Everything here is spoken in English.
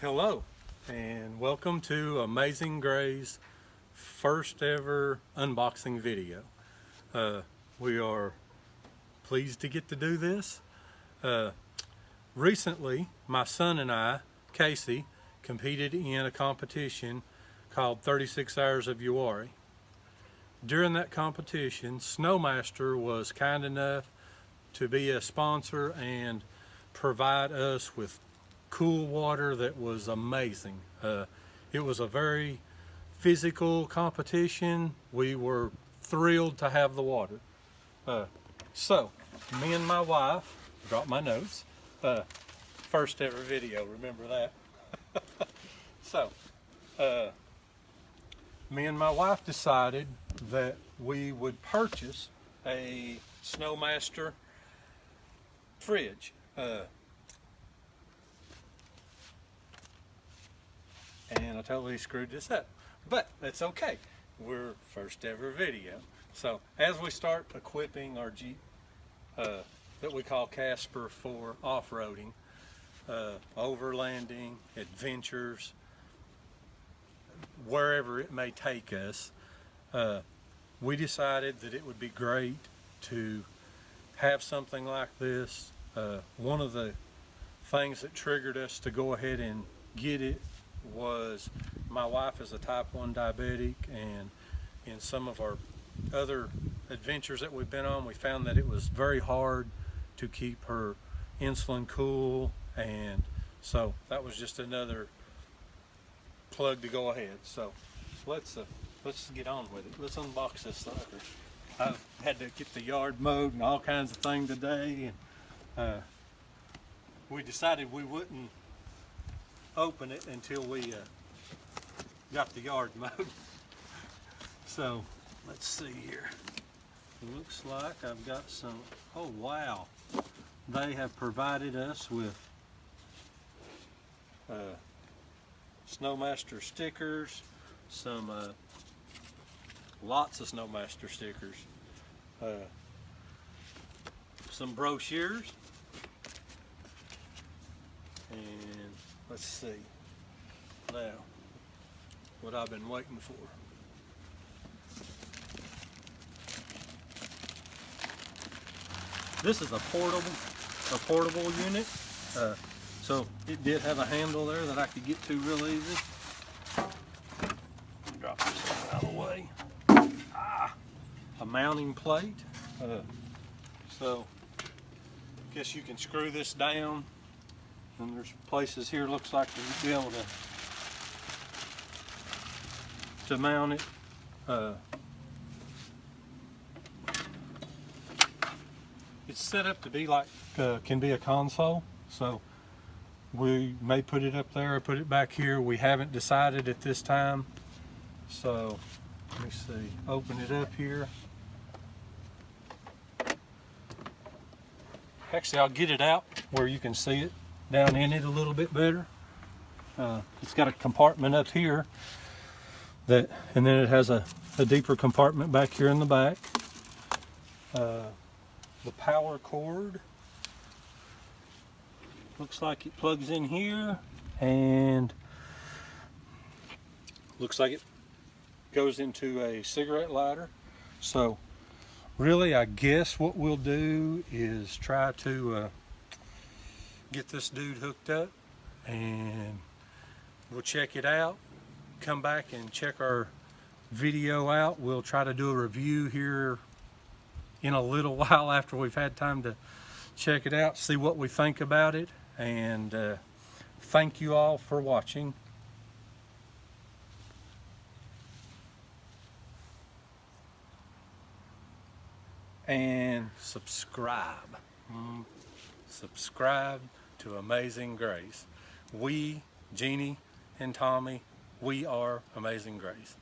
Hello and welcome to Amazing Gray's first ever unboxing video. We are pleased to get to do this. Recently my son and I, Casey, competed in a competition called 36 Hours of Uwharrie. During that competition, SnoMaster was kind enough to be a sponsor and provide us with cool water that was amazing. It was a very physical competition. We were thrilled to have the water. So me and my wife, dropped my notes, first ever video, remember that? So me and my wife decided that we would purchase a SnoMaster fridge. And I totally screwed this up, but that's okay. We're first ever video. So as we start equipping our Jeep that we call Casper for off-roading, overlanding, adventures, wherever it may take us, we decided that it would be great to have something like this. One of the things that triggered us to go ahead and get it was my wife is a type 1 diabetic, and in some of our other adventures that we've been on, we found that it was very hard to keep her insulin cool, and so that was just another plug to go ahead. So let's get on with it. Let's unbox this sucker. I've had to get the yard mowed and all kinds of things today, and we decided we wouldn't open it until we got the yard mowed. So let's see here. Looks like I've got some, oh wow, they have provided us with SnoMaster stickers, some lots of SnoMaster stickers, some brochures, and let's see now what I've been waiting for. This is a portable unit, so it did have a handle there that I could get to real easy. Drop this thing out of the way. A mounting plate. So I guess you can screw this down. And there's places here, looks like you'll be able to mount it. It's set up to be like, can be a console. So we may put it up there or put it back here. We haven't decided at this time. So let me see, open it up here. Actually, I'll get it out where you can see it down in it a little bit better. It's got a compartment up here and then it has a deeper compartment back here in the back. The power cord looks like it plugs in here, and looks like it goes into a cigarette lighter. So really, I guess what we'll do is try to get this dude hooked up, and we'll check it out, come back and check our video out. We'll try to do a review here in a little while after we've had time to check it out, see what we think about it, and thank you all for watching. And subscribe. Subscribe to Amazing Grace. We, Geannie and Tommy, we are Amazing Grace.